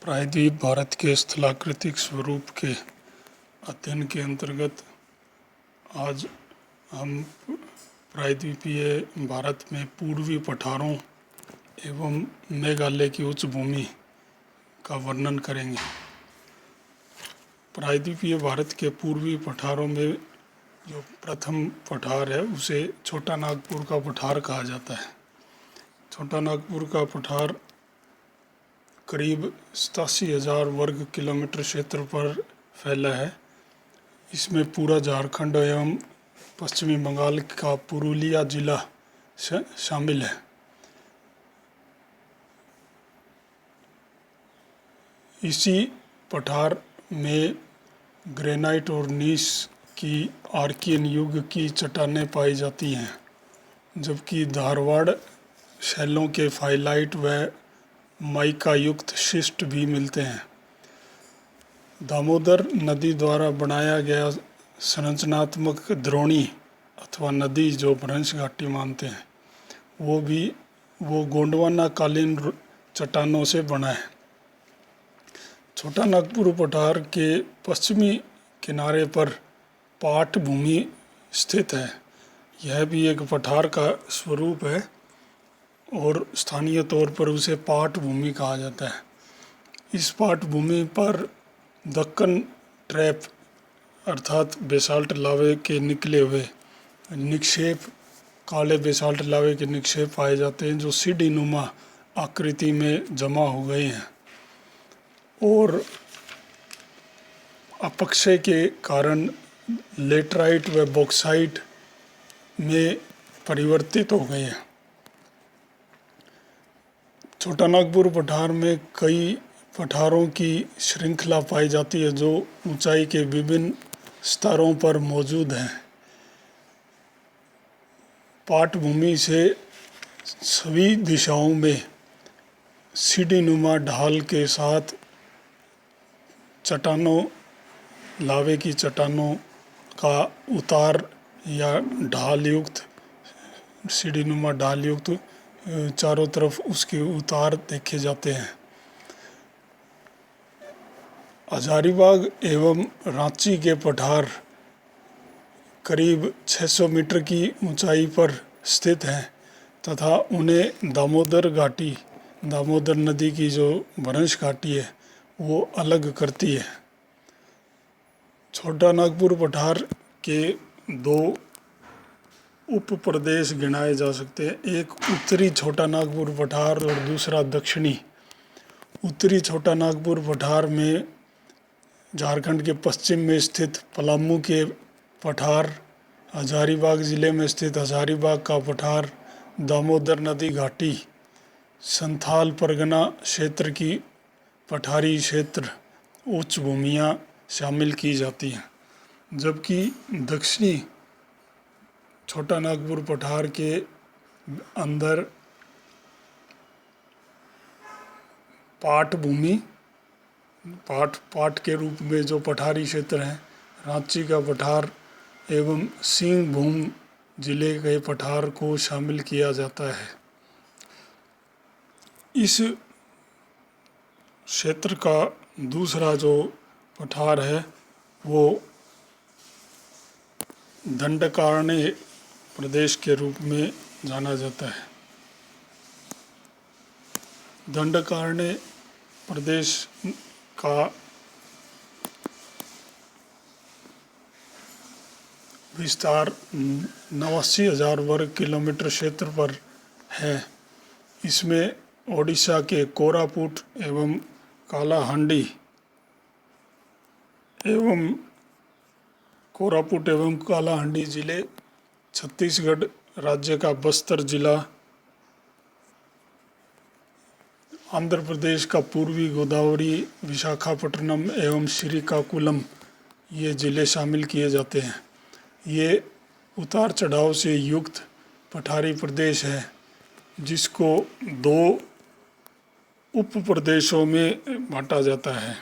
प्रायद्वीप भारत के स्थलाकृतिक स्वरूप के अध्ययन के अंतर्गत आज हम प्रायद्वीपीय भारत में पूर्वी पठारों एवं मेघालय की उच्च भूमि का वर्णन करेंगे। प्रायद्वीपीय भारत के पूर्वी पठारों में जो प्रथम पठार है उसे छोटा नागपुर का पठार कहा जाता है। छोटा नागपुर का पठार करीब 87,000 वर्ग किलोमीटर क्षेत्र पर फैला है। इसमें पूरा झारखंड एवं पश्चिमी बंगाल का पुरुलिया जिला शामिल है। इसी पठार में ग्रेनाइट और नीस की आर्कियन युग की चट्टानें पाई जाती हैं, जबकि धारवाड़ शैलों के फाइलाइट व माइका युक्त शिस्ट भी मिलते हैं। दामोदर नदी द्वारा बनाया गया संरचनात्मक द्रोणी अथवा नदी जो भ्रंश घाटी मानते हैं वो गोंडवाना कालीन चट्टानों से बना है। छोटा नागपुर पठार के पश्चिमी किनारे पर पाट भूमि स्थित है। यह भी एक पठार का स्वरूप है और स्थानीय तौर पर उसे पाट भूमि कहा जाता है। इस पाट भूमि पर दक्कन ट्रैप अर्थात बेसाल्ट लावे के निकले हुए निक्षेप, काले बेसाल्ट लावे के निक्षेप पाए जाते हैं जो सीढ़ी नुमा आकृति में जमा हो गए हैं और अपक्षय के कारण लेटराइट व बॉक्साइट में परिवर्तित हो गए हैं। छोटा नागपुर पठार में कई पठारों की श्रृंखला पाई जाती है जो ऊंचाई के विभिन्न स्तरों पर मौजूद हैं। पाट भूमि से सभी दिशाओं में सीढ़ी नुमा ढाल के साथ चट्टानों, लावे की चट्टानों का उतार या ढाल युक्त सीढ़ी नुमा ढाल युक्त चारों तरफ उसके उतार देखे जाते हैं। हजारीबाग एवं रांची के पठार करीब 600 मीटर की ऊंचाई पर स्थित हैं तथा उन्हें दामोदर नदी की जो भ्रंश घाटी है वो अलग करती है। छोटा नागपुर पठार के दो उप प्रदेश गिनाए जा सकते हैं। एक उत्तरी छोटा नागपुर पठार और दूसरा दक्षिणी। उत्तरी छोटा नागपुर पठार में झारखंड के पश्चिम में स्थित पलामू के पठार, हजारीबाग जिले में स्थित हजारीबाग का पठार, दामोदर नदी घाटी, संथाल परगना क्षेत्र की पठारी क्षेत्र, उच्च भूमियाँ शामिल की जाती हैं। जबकि दक्षिणी छोटा नागपुर पठार के अंदर पाट भूमि, पाट के रूप में जो पठारी क्षेत्र हैं, रांची का पठार एवं सिंहभूम जिले के पठार को शामिल किया जाता है। इस क्षेत्र का दूसरा जो पठार है वो दंडकारण्य प्रदेश के रूप में जाना जाता है। दंडकारण्य प्रदेश का विस्तार 89,000 वर्ग किलोमीटर क्षेत्र पर है। इसमें ओडिशा के कोरापुट एवं कालाहांडी जिले, छत्तीसगढ़ राज्य का बस्तर जिला, आंध्र प्रदेश का पूर्वी गोदावरी, विशाखापट्टनम एवं श्रीकाकुलम ये ज़िले शामिल किए जाते हैं। ये उतार चढ़ाव से युक्त पठारी प्रदेश है जिसको दो उप प्रदेशों में बांटा जाता है।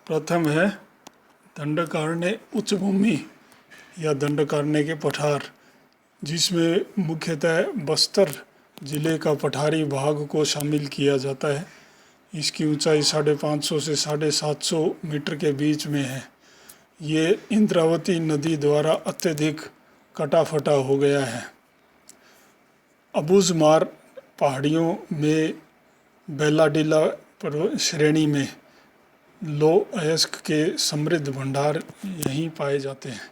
प्रथम है दंडकारण्य उच्च भूमि या दंडकारण्य के पठार, जिसमें मुख्यतः बस्तर जिले का पठारी भाग को शामिल किया जाता है। इसकी ऊंचाई 550 से 750 मीटर के बीच में है। ये इंद्रावती नदी द्वारा अत्यधिक कटा फटा हो गया है। अबुझमार पहाड़ियों में बेलाडीला श्रेणी में लो अयस्क के समृद्ध भंडार यहीं पाए जाते हैं।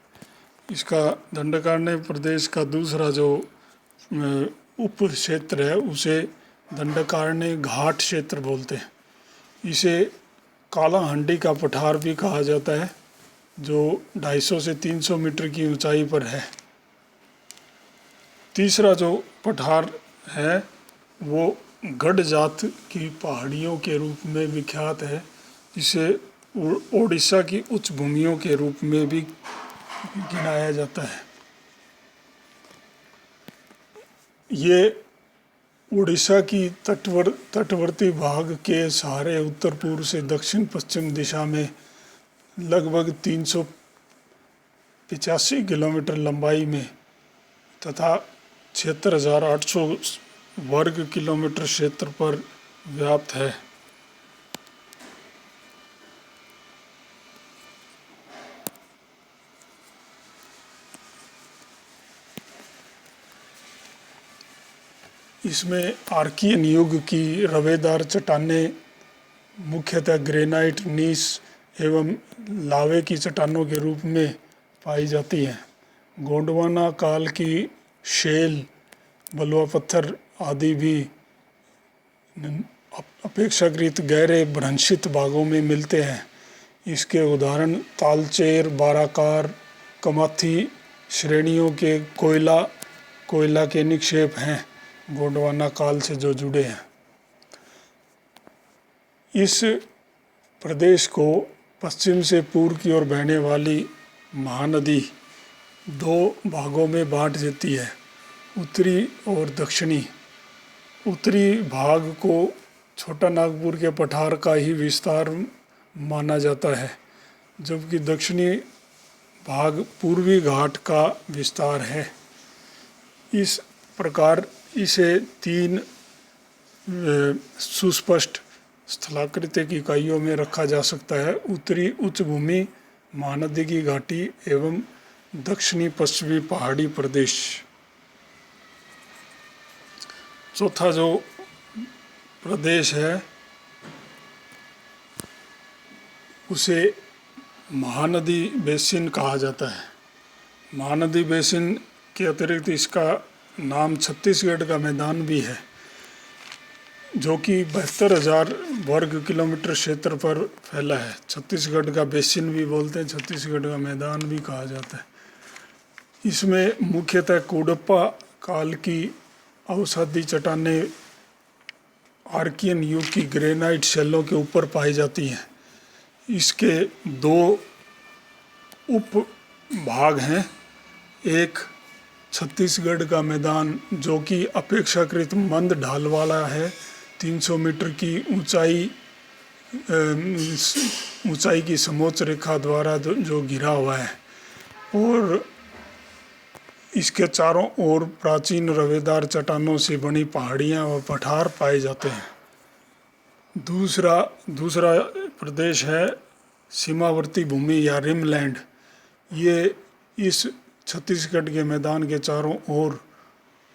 इसका दंडकारण्य प्रदेश का दूसरा जो उप क्षेत्र है उसे दंडकारण्य घाट क्षेत्र बोलते हैं। इसे कालाहंडी का पठार भी कहा जाता है, जो 250 से 300 मीटर की ऊंचाई पर है। तीसरा जो पठार है वो गढ़ जात की पहाड़ियों के रूप में विख्यात है। इसे ओडिशा की उच्च भूमियों के रूप में भी गिनाया जाता है। ये उड़ीसा की तटवर्ती भाग के सहारे उत्तर पूर्व से दक्षिण पश्चिम दिशा में लगभग 385 किलोमीटर लंबाई में तथा 76,800 वर्ग किलोमीटर क्षेत्र पर व्याप्त है। इसमें आर्कियन युग की रवेदार चट्टानें मुख्यतः ग्रेनाइट, नीस एवं लावे की चट्टानों के रूप में पाई जाती हैं। गोंडवाना काल की शेल, बलुआ पत्थर आदि भी अपेक्षाकृत गहरे भ्रंशित भागों में मिलते हैं। इसके उदाहरण तालचेर, बाराकार, कमाथी श्रेणियों के कोयला के निक्षेप हैं, गोंडवाना काल से जो जुड़े हैं। इस प्रदेश को पश्चिम से पूर्व की ओर बहने वाली महानदी 2 भागों में बांट देती है, उत्तरी और दक्षिणी। उत्तरी भाग को छोटा नागपुर के पठार का ही विस्तार माना जाता है, जबकि दक्षिणी भाग पूर्वी घाट का विस्तार है। इस प्रकार इसे 3 सुस्पष्ट स्थलाकृति की इकाइयों में रखा जा सकता है: उत्तरी उच्च भूमि, महानदी की घाटी एवं दक्षिणी पश्चिमी पहाड़ी प्रदेश। चौथा जो प्रदेश है उसे महानदी बेसिन कहा जाता है। महानदी बेसिन के अतिरिक्त इसका नाम छत्तीसगढ़ का मैदान भी है, जो कि 72,000 वर्ग किलोमीटर क्षेत्र पर फैला है। छत्तीसगढ़ का बेसिन भी बोलते हैं, छत्तीसगढ़ का मैदान भी कहा जाता है। इसमें मुख्यतः कोडप्पा काल की अवसादी चट्टानें आर्कियन युग की ग्रेनाइट शैलों के ऊपर पाई जाती हैं। इसके 2 उप भाग हैं। एक छत्तीसगढ़ का मैदान, जो कि अपेक्षाकृत मंद ढाल वाला है, 300 मीटर की ऊंचाई की समोच्च रेखा द्वारा जो घिरा हुआ है, और इसके चारों ओर प्राचीन रवेदार चट्टानों से बनी पहाड़ियां व पठार पाए जाते हैं। दूसरा प्रदेश है सीमावर्ती भूमि या रिमलैंड। ये इस छत्तीसगढ़ के मैदान के चारों ओर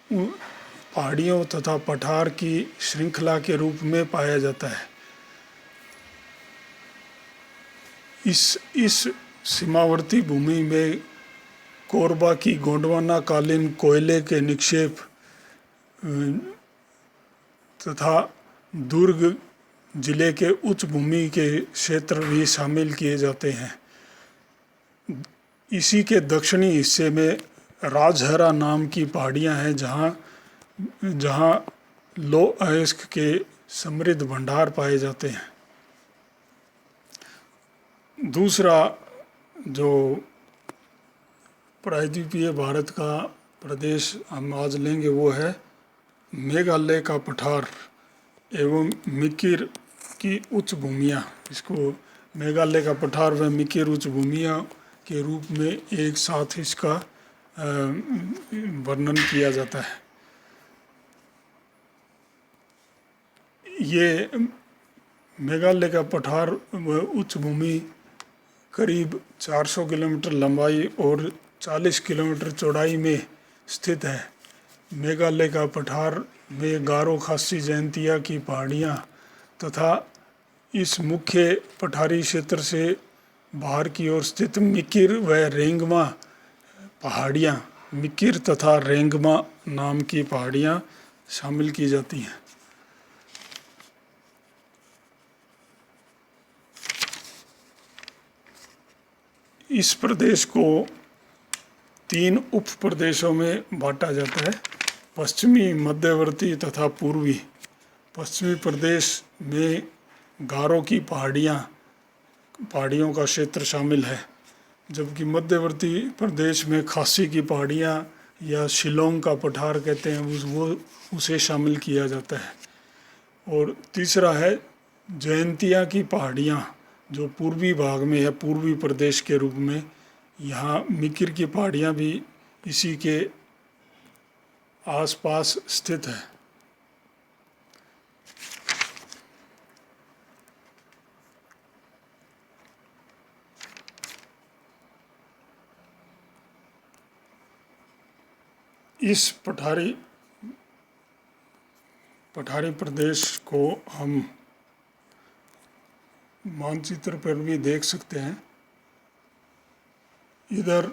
पहाड़ियों तथा पठार की श्रृंखला के रूप में पाया जाता है। इस सीमावर्ती भूमि में कोरबा की गोंडवाना कालीन कोयले के निक्षेप तथा दुर्ग जिले के उच्च भूमि के क्षेत्र भी शामिल किए जाते हैं। इसी के दक्षिणी हिस्से में राजहरा नाम की पहाड़ियां हैं, जहां लो अयस्क के समृद्ध भंडार पाए जाते हैं। दूसरा जो प्रायद्वीपीय भारत का प्रदेश हम आज लेंगे वो है मेघालय का पठार एवं मिकिर की उच्च भूमियाँ। इसको मेघालय का पठार व मिकिर उच्च भूमियाँ के रूप में एक साथ इसका वर्णन किया जाता है। ये मेघालय का पठार व उच्च भूमि करीब 400 किलोमीटर लंबाई और 40 किलोमीटर चौड़ाई में स्थित है। मेघालय का पठार में गारो खासी जयंतिया की पहाड़ियाँ तथा इस मुख्य पठारी क्षेत्र से बाहर की ओर स्थित मिकिर व रेंगमा पहाड़ियाँ, मिकिर तथा रेंगमा नाम की पहाड़ियाँ शामिल की जाती हैं। इस प्रदेश को 3 उप प्रदेशों में बांटा जाता है, पश्चिमी, मध्यवर्ती तथा पूर्वी। पश्चिमी प्रदेश में गारो की पहाड़ियों का क्षेत्र शामिल है, जबकि मध्यवर्ती प्रदेश में खासी की पहाड़ियाँ या शिलोंग का पठार कहते हैं उसे शामिल किया जाता है। और तीसरा है जयंतिया की पहाड़ियाँ, जो पूर्वी भाग में है, पूर्वी प्रदेश के रूप में। यहाँ मिकिर की पहाड़ियाँ भी इसी के आसपास स्थित है। इस पठारी प्रदेश को हम मानचित्र पर भी देख सकते हैं। इधर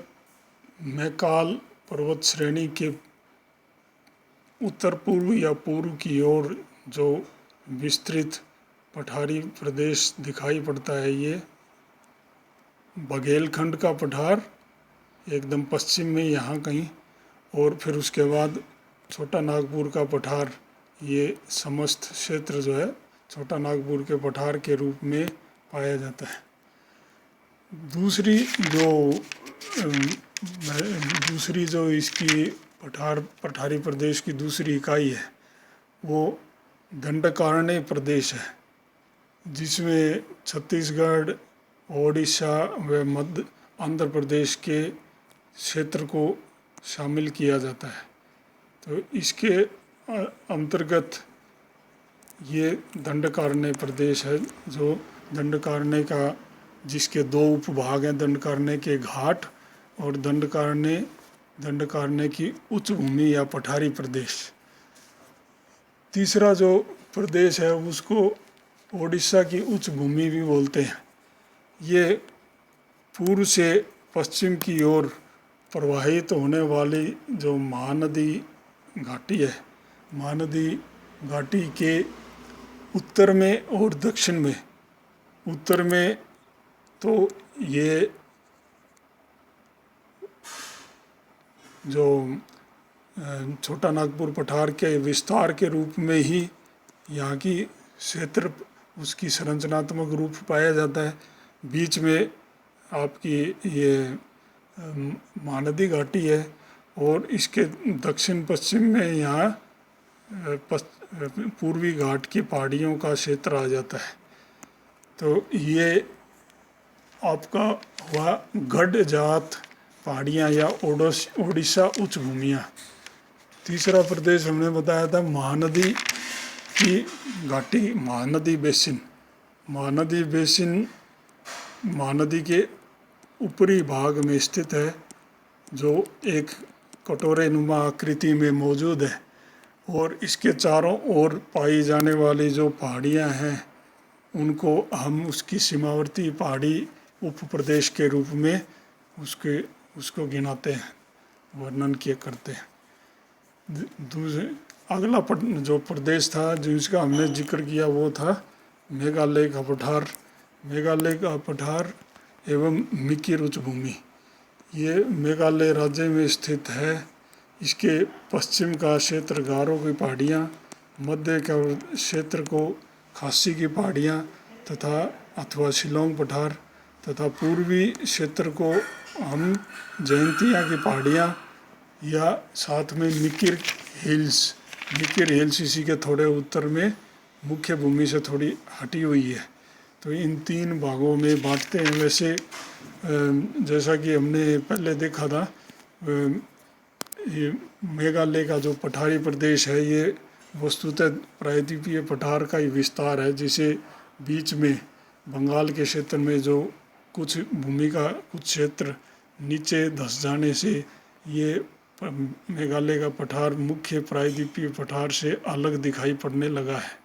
मैकाल पर्वत श्रेणी के उत्तर पूर्व या पूर्व की ओर जो विस्तृत पठारी प्रदेश दिखाई पड़ता है, ये बघेलखंड का पठार एकदम पश्चिम में यहाँ कहीं, और फिर उसके बाद छोटा नागपुर का पठार। ये समस्त क्षेत्र जो है छोटा नागपुर के पठार के रूप में पाया जाता है। दूसरी जो इसकी पठारी प्रदेश की दूसरी इकाई है, वो दंडकारण्य प्रदेश है, जिसमें छत्तीसगढ़, ओडिशा व मध्य आंध्र प्रदेश के क्षेत्र को शामिल किया जाता है। तो इसके अंतर्गत ये दंडकारण्य प्रदेश है, जो दंडकारण्य का जिसके 2 उपभाग हैं, दंडकारण्य के घाट और दंडकारण्य की उच्च भूमि या पठारी प्रदेश। तीसरा जो प्रदेश है उसको ओडिशा की उच्च भूमि भी बोलते हैं। ये पूर्व से पश्चिम की ओर प्रवाहित होने वाली जो महानदी घाटी है, महानदी घाटी के उत्तर में और दक्षिण में, उत्तर में तो ये जो छोटा नागपुर पठार के विस्तार के रूप में ही यहाँ की क्षेत्र उसकी संरचनात्मक रूप पाया जाता है। बीच में आपकी ये महानदी घाटी है और इसके दक्षिण पश्चिम में यहाँ पूर्वी घाट की पहाड़ियों का क्षेत्र आ जाता है। तो ये आपका हुआ गढ़ जात पहाड़ियाँ या ओडिशा उच्च भूमियाँ। तीसरा प्रदेश हमने बताया था महानदी की घाटी, महानदी बेसिन। महानदी बेसिन महानदी के ऊपरी भाग में स्थित है, जो एक कटोरे नुमा आकृति में मौजूद है, और इसके चारों ओर पाई जाने वाली जो पहाड़ियाँ हैं उनको हम उसकी सीमावर्ती पहाड़ी उप प्रदेश के रूप में उसको गिनाते हैं, वर्णन किया करते हैं। अगला जो प्रदेश था जिसका हमने जिक्र किया वो था मेघालय का पठार। मेघालय का पठार एवं मिकिर उच्च भूमि, ये मेघालय राज्य में स्थित है। इसके पश्चिम का क्षेत्र गारो की पहाड़ियाँ, मध्य का क्षेत्र को खासी की पहाड़ियाँ तथा अथवा शिलोंग पठार, तथा पूर्वी क्षेत्र को हम जयंतिया की पहाड़ियाँ या साथ में मिकिर हिल्स इसी के थोड़े उत्तर में मुख्य भूमि से थोड़ी हटी हुई है। तो इन 3 भागों में बांटते हैं। वैसे जैसा कि हमने पहले देखा था, ये मेघालय का जो पठारी प्रदेश है ये वस्तुतः प्रायद्वीपीय पठार का ही विस्तार है, जिसे बीच में बंगाल के क्षेत्र में जो कुछ भूमि का कुछ क्षेत्र नीचे धंस जाने से ये मेघालय का पठार मुख्य प्रायद्वीपीय पठार से अलग दिखाई पड़ने लगा है।